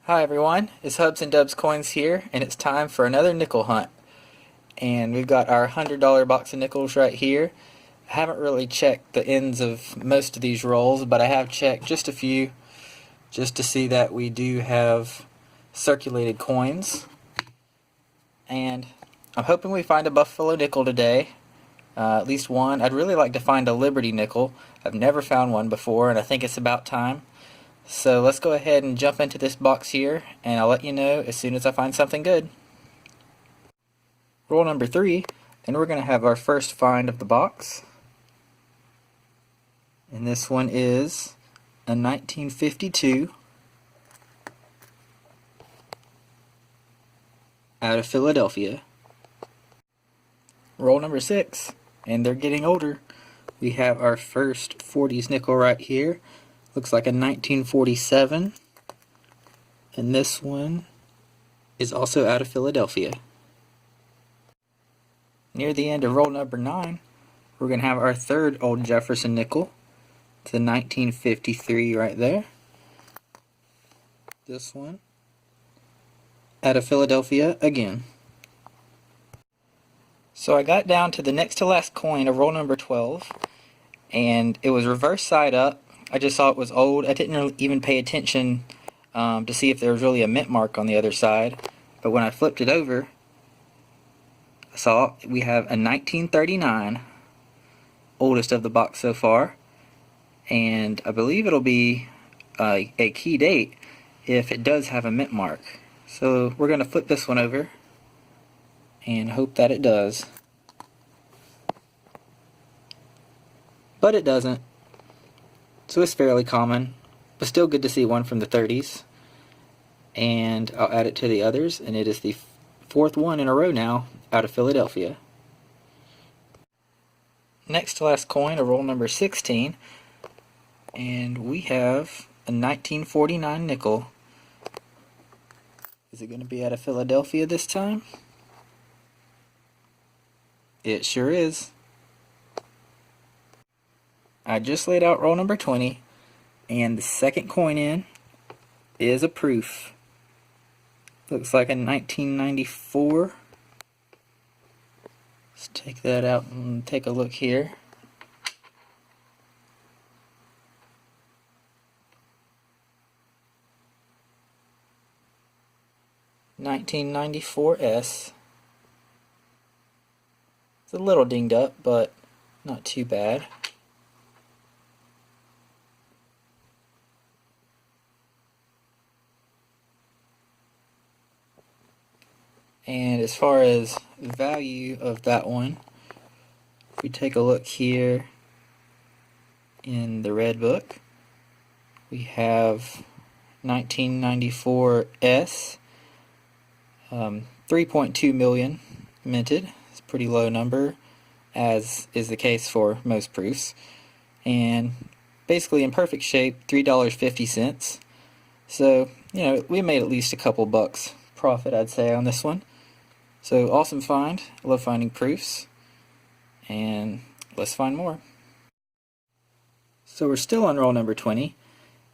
Hi everyone, it's Hubs and Dubs Coins here, and it's time for another nickel hunt. And we've got our $100 box of nickels right here. I haven't really checked the ends of most of these rolls, but I have checked just a few just to see that we do have circulated coins. And I'm hoping we find a Buffalo nickel today, at least one. I'd really like to find a Liberty nickel. I've never found one before, and I think it's about time. So let's go ahead and jump into this box here, and I'll let you know as soon as I find something good. Roll number 3, and we're going to have our first find of the box. And this one is a 1952 out of Philadelphia. Roll number 6, and they're getting older. We have our first 40s nickel right here. Looks like a 1947, and this one is also out of Philadelphia. Near the end of roll number 9, we're going to have our third Old Jefferson nickel. It's a 1953 right there. This one out of Philadelphia again. So I got down to the next to last coin of roll number 12, and it was reverse side up. I just saw it was old. I didn't even pay attention to see if there was really a mint mark on the other side. But when I flipped it over, I saw we have a 1939, oldest of the box so far. And I believe it'll be a key date if it does have a mint mark. So we're going to flip this one over and hope that it does. But it doesn't. So it's fairly common, but still good to see one from the 30s. And I'll add it to the others, and it is the fourth one in a row now out of Philadelphia. Next to last coin of roll number 16, and we have a 1949 nickel. Is it going to be out of Philadelphia this time? It sure is. I just laid out roll number 20, and the second coin in is a proof. Looks like a 1994. Let's take that out and take a look here. $1994S. It's a little dinged up, but not too bad. And as far as value of that one, if we take a look here in the red book, we have 1994S, 3.2 million minted. It's a pretty low number, as is the case for most proofs. And basically in perfect shape, $3.50. So, we made at least a couple bucks profit, I'd say, on this one. So awesome find. I love finding proofs, and let's find more. So we're still on roll number 20,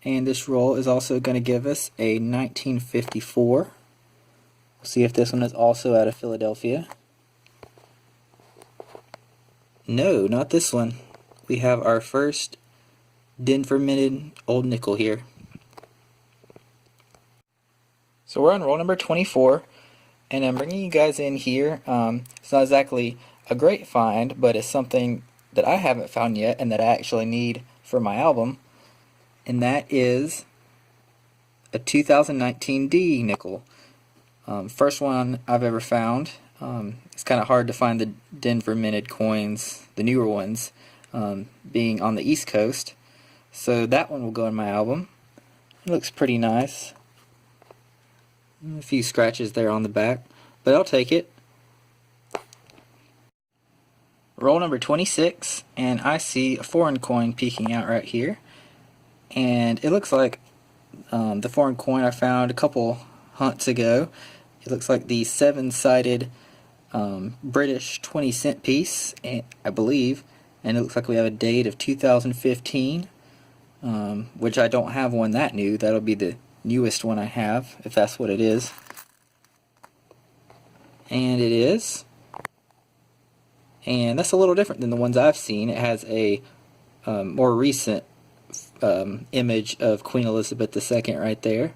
and this roll is also going to give us a 1954. We'll see if this one is also out of Philadelphia. No, not this one. We have our first Denver minted old nickel here. So we're on roll number 24. And I'm bringing you guys in here. It's not exactly a great find, but it's something that I haven't found yet and that I actually need for my album. And that is a 2019 D nickel. First one I've ever found. It's kind of hard to find the Denver minted coins, the newer ones, being on the East Coast. So that one will go in my album. It looks pretty nice. A few scratches there on the back, but I'll take it. Roll number 26, and I see a foreign coin peeking out right here. And it looks like the foreign coin I found a couple hunts ago. It looks like the 7-sided British 20-cent piece, I believe. And it looks like we have a date of 2015, which I don't have one that new. That'll be the newest one I have, if that's what it is. And it is. And that's a little different than the ones I've seen. It has a more recent image of Queen Elizabeth II right there.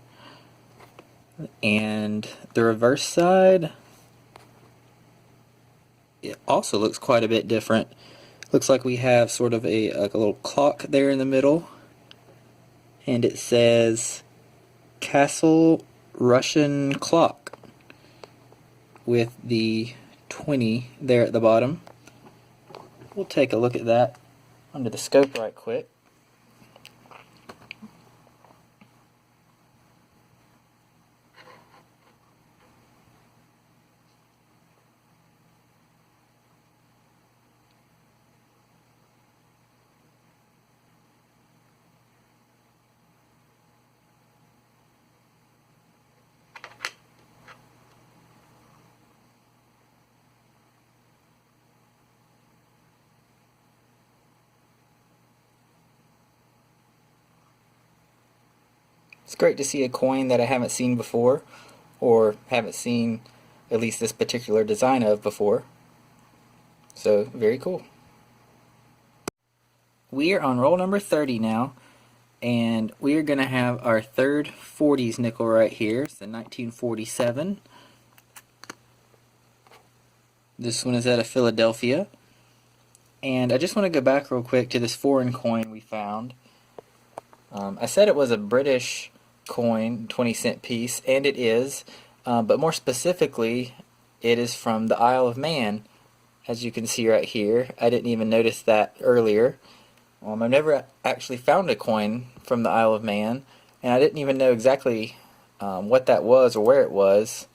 And the reverse side, it also looks quite a bit different. Looks like we have sort of a little clock there in the middle, and it says Castle Russian Clock with the 20 there at the bottom. We'll take a look at that under the scope right quick. It's great to see a coin that I haven't seen before, or haven't seen at least this particular design of before. So, very cool. We are on roll number 30 now, and we are going to have our third 40s nickel right here. It's the 1947. This one is out of Philadelphia. And I just want to go back real quick to this foreign coin we found. I said it was a British coin, 20-cent piece, and it is, but more specifically, it is from the Isle of Man, as you can see right here. I didn't even notice that earlier. I've never actually found a coin from the Isle of Man, and I didn't even know exactly what that was or where it was.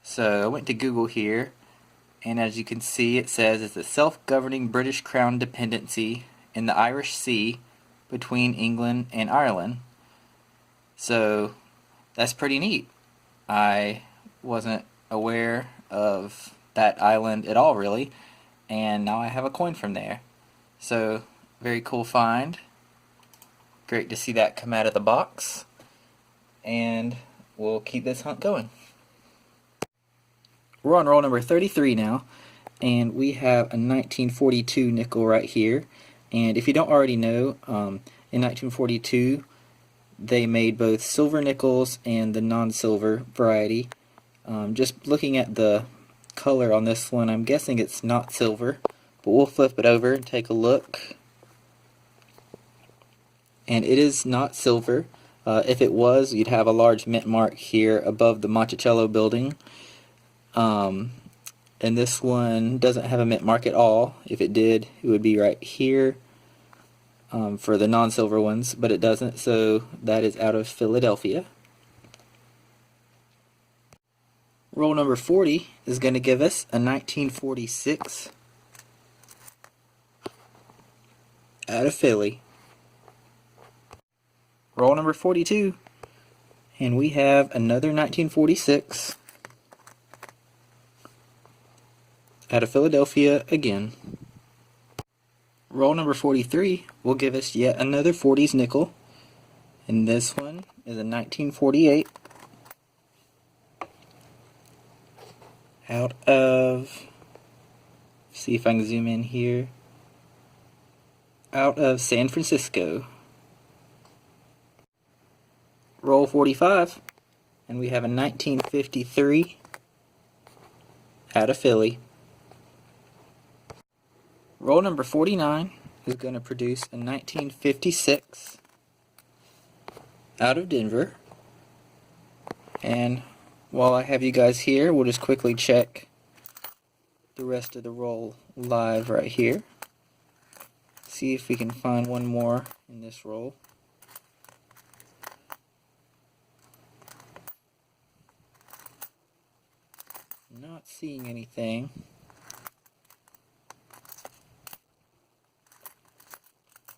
So I went to Google here, and as you can see, it says it's a self-governing British Crown dependency in the Irish Sea between England and Ireland. So that's pretty neat. I wasn't aware of that island at all, really, and now I have a coin from there. So very cool find. Great to see that come out of the box, and we'll keep this hunt going. We're on roll number 33 now, and we have a 1942 nickel right here. And if you don't already know, in 1942 they made both silver nickels and the non-silver variety. Just looking at the color on this one, I'm guessing it's not silver, but we'll flip it over and take a look. And it is not silver. If it was, you'd have a large mint mark here above the Monticello building. And this one doesn't have a mint mark at all. If it did, it would be right here for the non-silver ones, but it doesn't, so that is out of Philadelphia. Roll number 40 is going to give us a 1946 out of Philly. Roll number 42, and we have another 1946 out of Philadelphia again. Roll number 43 will give us yet another 40s nickel, and this one is a 1948 out of, see if I can zoom in here, out of San Francisco. Roll 45, and we have a 1953 out of Philly. Roll number 49 is going to produce a 1956 out of Denver. And while I have you guys here, we'll just quickly check the rest of the roll live right here. See if we can find one more in this roll. Not seeing anything.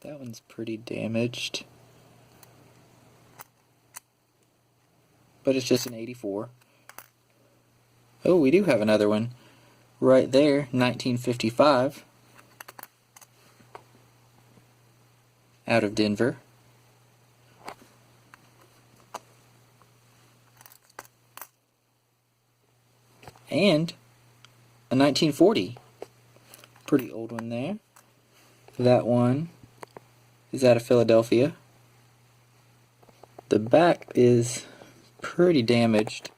That one's pretty damaged. But it's just an 84. Oh, we do have another one. Right there, 1955. Out of Denver. and a 1940. Pretty old one there. That one is out of Philadelphia. The back is pretty damaged.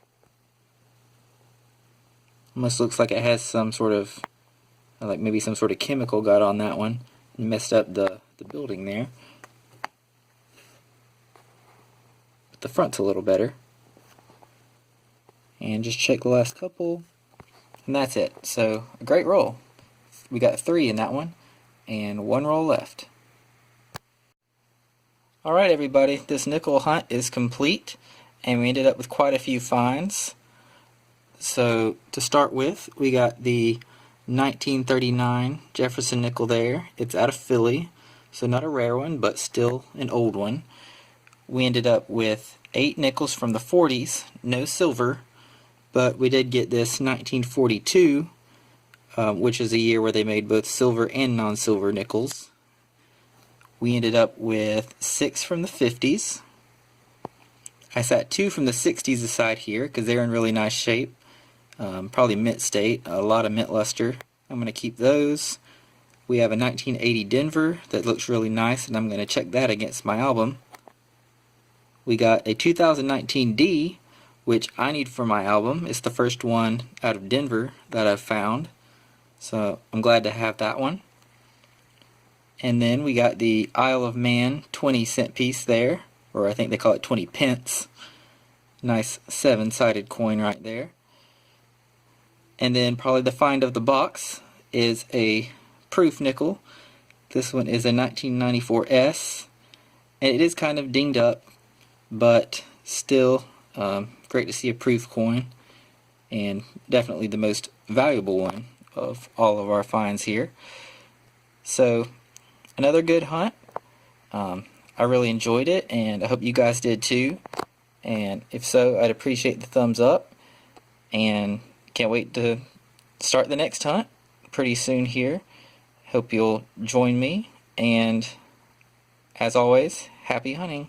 Almost looks like it has some sort of, like maybe some sort of chemical got on that one and messed up the building there. But the front's a little better. And just check the last couple, and that's it. So a great roll. We got 3 in that one, and 1 roll left. Alright everybody, this nickel hunt is complete, and we ended up with quite a few finds. So to start with, we got the 1939 Jefferson nickel there. It's out of Philly, so not a rare one, but still an old one. We ended up with 8 nickels from the 40s, no silver, but we did get this 1942, which is a year where they made both silver and non-silver nickels. We ended up with 6 from the 50s. I sat 2 from the 60s aside here because they're in really nice shape. Probably mint state, a lot of mint luster. I'm going to keep those. We have a 1980 Denver that looks really nice, and I'm going to check that against my album. We got a 2019 D, which I need for my album. It's the first one out of Denver that I've found, so I'm glad to have that one. And then we got the Isle of Man 20-cent piece there, or I think they call it 20 pence. Nice 7-sided coin right there. And then probably the find of the box is a proof nickel. This one is a 1994 S, and it is kind of dinged up, but still great to see a proof coin, and definitely the most valuable one of all of our finds here. So another good hunt. I really enjoyed it, and I hope you guys did too. And if so, I'd appreciate the thumbs up, and can't wait to start the next hunt pretty soon here. Hope you'll join me, and as always, happy hunting.